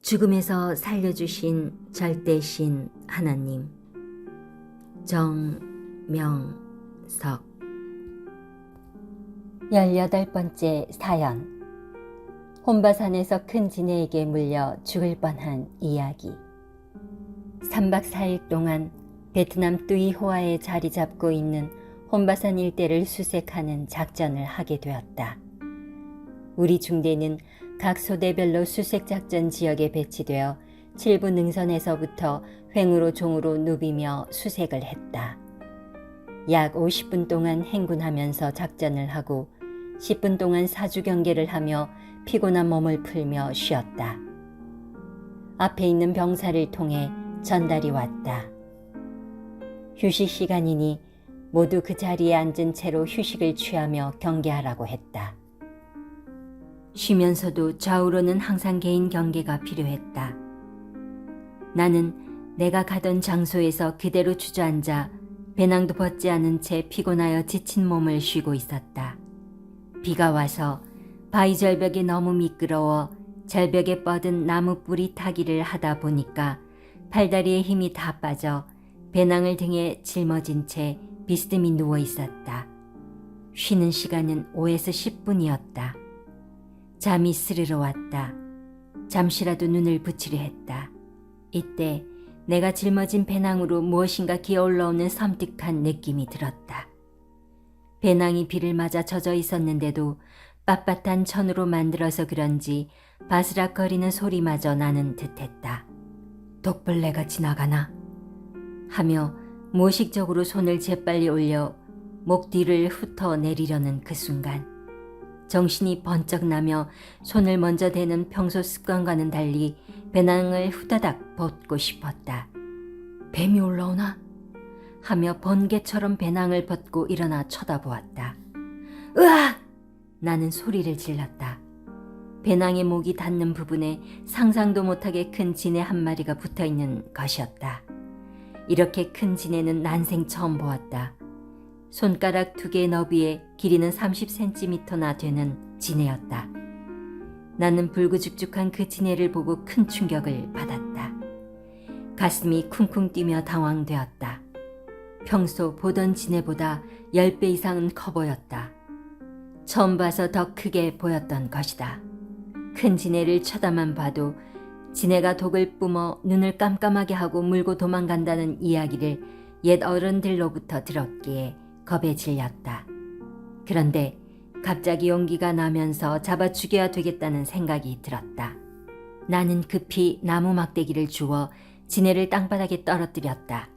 죽음에서 살려주신 절대신 하나님. 정명석. 18번째 사연. 혼바산에서 큰 지네에게 물려 죽을 뻔한 이야기. 3박 4일 동안 베트남 뚜이호아에 자리 잡고 있는 혼바산 일대를 수색하는 작전을 하게 되었다. 우리 중대는 각 소대별로 수색작전 지역에 배치되어 7부 능선에서부터 횡으로 종으로 누비며 수색을 했다. 약 50분 동안 행군하면서 작전을 하고 10분 동안 사주 경계를 하며 피곤한 몸을 풀며 쉬었다. 앞에 있는 병사를 통해 전달이 왔다. 휴식 시간이니 모두 그 자리에 앉은 채로 휴식을 취하며 경계하라고 했다. 쉬면서도 좌우로는 항상 개인 경계가 필요했다. 나는 내가 가던 장소에서 그대로 주저앉아 배낭도 벗지 않은 채 피곤하여 지친 몸을 쉬고 있었다. 비가 와서 바위 절벽이 너무 미끄러워 절벽에 뻗은 나무 뿌리 타기를 하다 보니까 팔다리에 힘이 다 빠져 배낭을 등에 짊어진 채 비스듬히 누워 있었다. 쉬는 시간은 5에서 10분이었다. 잠이 스르르 왔다. 잠시라도 눈을 붙이려 했다. 이때 내가 짊어진 배낭으로 무엇인가 기어 올라오는 섬뜩한 느낌이 들었다. 배낭이 비를 맞아 젖어 있었는데도 빳빳한 천으로 만들어서 그런지 바스락거리는 소리마저 나는 듯했다. 독벌레가 지나가나? 하며 무의식적으로 손을 재빨리 올려 목 뒤를 훑어 내리려는 그 순간 정신이 번쩍 나며 손을 먼저 대는 평소 습관과는 달리 배낭을 후다닥 벗고 싶었다. 뱀이 올라오나? 하며 번개처럼 배낭을 벗고 일어나 쳐다보았다. 으악! 나는 소리를 질렀다. 배낭의 목이 닿는 부분에 상상도 못하게 큰 지네 한 마리가 붙어있는 것이었다. 이렇게 큰 지네는 난생 처음 보았다. 손가락 2개의 너비에 길이는 30cm나 되는 지네였다. 나는 불구죽죽한 그 지네를 보고 큰 충격을 받았다. 가슴이 쿵쿵 뛰며 당황되었다. 평소 보던 지네보다 10배 이상은 커 보였다. 처음 봐서 더 크게 보였던 것이다. 큰 지네를 쳐다만 봐도 지네가 독을 뿜어 눈을 깜깜하게 하고 물고 도망간다는 이야기를 옛 어른들로부터 들었기에 겁에 질렸다. 그런데 갑자기 용기가 나면서 잡아 죽여야 되겠다는 생각이 들었다. 나는 급히 나무 막대기를 주워 지네를 땅바닥에 떨어뜨렸다.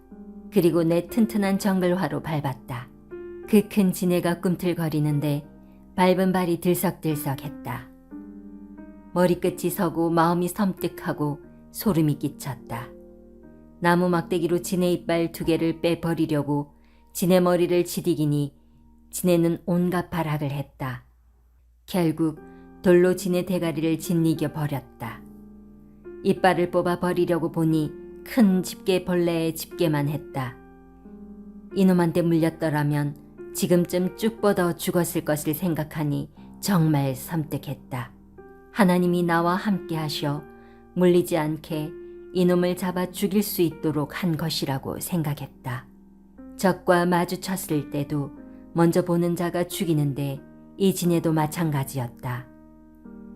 그리고 내 튼튼한 정글화로 밟았다. 그 큰 지네가 꿈틀거리는데 밟은 발이 들썩들썩했다. 머리끝이 서고 마음이 섬뜩하고 소름이 끼쳤다. 나무 막대기로 지네 이빨 2개를 빼버리려고 지네 머리를 지디기니 지네는 온갖 발악을 했다. 결국 돌로 지네 대가리를 짓이겨 버렸다. 이빨을 뽑아 버리려고 보니 큰 집게벌레의 집게만 했다. 이놈한테 물렸더라면 지금쯤 쭉 뻗어 죽었을 것을 생각하니 정말 섬뜩했다. 하나님이 나와 함께 하셔 물리지 않게 이놈을 잡아 죽일 수 있도록 한 것이라고 생각했다. 적과 마주쳤을 때도 먼저 보는 자가 죽이는데 이 지네도 마찬가지였다.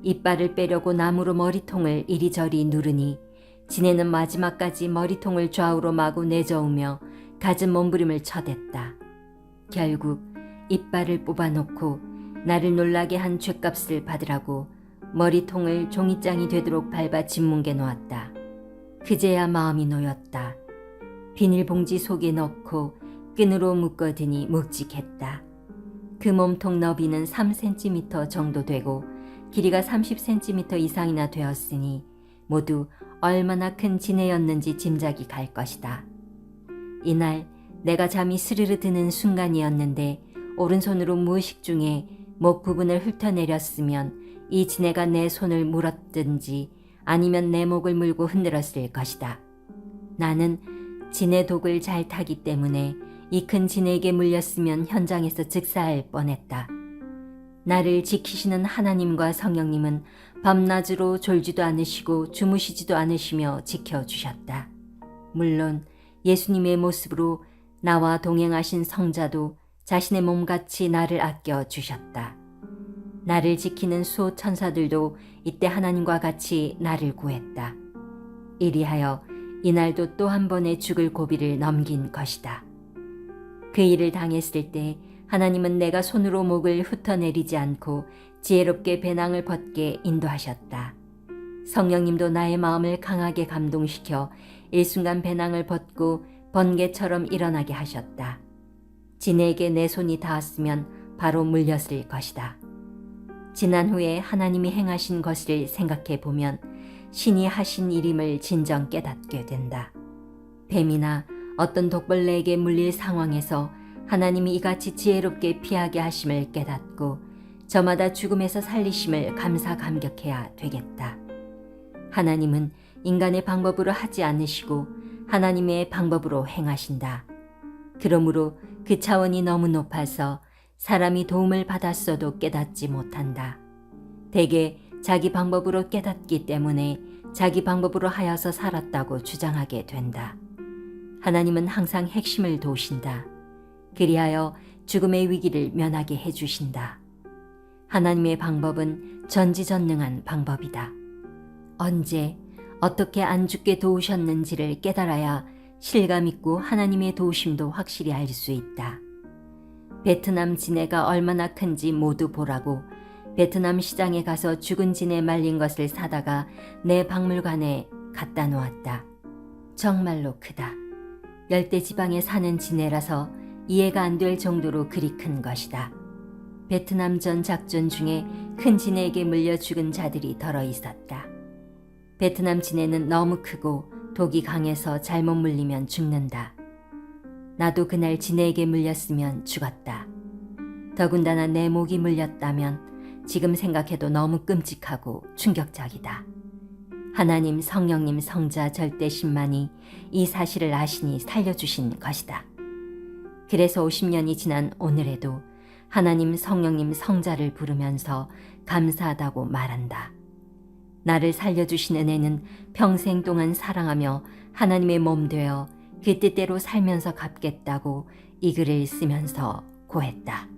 이빨을 빼려고 나무로 머리통을 이리저리 누르니 지네는 마지막까지 머리통을 좌우로 마구 내저으며 갖은 몸부림을 쳐댔다. 결국 이빨을 뽑아놓고 나를 놀라게 한 죗값을 받으라고 머리통을 종이장이 되도록 밟아 짓뭉개 놓았다. 그제야 마음이 놓였다. 비닐봉지 속에 넣고 끈으로 묶어드니 묵직했다. 그 몸통 너비는 3cm 정도 되고 길이가 30cm 이상이나 되었으니 모두 얼마나 큰 지네였는지 짐작이 갈 것이다. 이날 내가 잠이 스르르 드는 순간이었는데 오른손으로 무의식 중에 목 부분을 훑어내렸으면 이 지네가 내 손을 물었든지 아니면 내 목을 물고 흔들었을 것이다. 나는 지네 독을 잘 타기 때문에 이 큰 지네에게 물렸으면 현장에서 즉사할 뻔했다. 나를 지키시는 하나님과 성령님은 밤낮으로 졸지도 않으시고 주무시지도 않으시며 지켜주셨다. 물론 예수님의 모습으로 나와 동행하신 성자도 자신의 몸같이 나를 아껴주셨다. 나를 지키는 수호 천사들도 이때 하나님과 같이 나를 구했다. 이리하여 이날도 또 한 번의 죽을 고비를 넘긴 것이다. 그 일을 당했을 때 하나님은 내가 손으로 목을 훑어내리지 않고 지혜롭게 배낭을 벗게 인도하셨다. 성령님도 나의 마음을 강하게 감동시켜 일순간 배낭을 벗고 번개처럼 일어나게 하셨다. 지네에게 내 손이 닿았으면 바로 물렸을 것이다. 지난 후에 하나님이 행하신 것을 생각해 보면 신이 하신 일임을 진정 깨닫게 된다. 뱀이나 어떤 독벌레에게 물릴 상황에서 하나님이 이같이 지혜롭게 피하게 하심을 깨닫고 저마다 죽음에서 살리심을 감사 감격해야 되겠다. 하나님은 인간의 방법으로 하지 않으시고 하나님의 방법으로 행하신다. 그러므로 그 차원이 너무 높아서 사람이 도움을 받았어도 깨닫지 못한다. 대개 자기 방법으로 깨닫기 때문에 자기 방법으로 하여서 살았다고 주장하게 된다. 하나님은 항상 핵심을 도우신다. 그리하여 죽음의 위기를 면하게 해주신다. 하나님의 방법은 전지전능한 방법이다. 언제 어떻게 안 죽게 도우셨는지를 깨달아야 실감 있고 하나님의 도우심도 확실히 알 수 있다. 베트남 진해가 얼마나 큰지 모두 보라고 베트남 시장에 가서 죽은 진해 말린 것을 사다가 내 박물관에 갖다 놓았다. 정말로 크다. 열대지방에 사는 진해라서 이해가 안 될 정도로 그리 큰 것이다. 베트남전 작전 중에 큰 진해에게 물려 죽은 자들이 덜어 있었다. 베트남 진해는 너무 크고 독이 강해서 잘못 물리면 죽는다. 나도 그날 진해에게 물렸으면 죽었다. 더군다나 내 목이 물렸다면 지금 생각해도 너무 끔찍하고 충격적이다. 하나님, 성령님, 성자, 절대신만이 이 사실을 아시니 살려주신 것이다. 그래서 50년이 지난 오늘에도 하나님, 성령님, 성자를 부르면서 감사하다고 말한다. 나를 살려주신 은혜는 평생 동안 사랑하며 하나님의 몸 되어 그 뜻대로 살면서 갚겠다고 이 글을 쓰면서 고했다.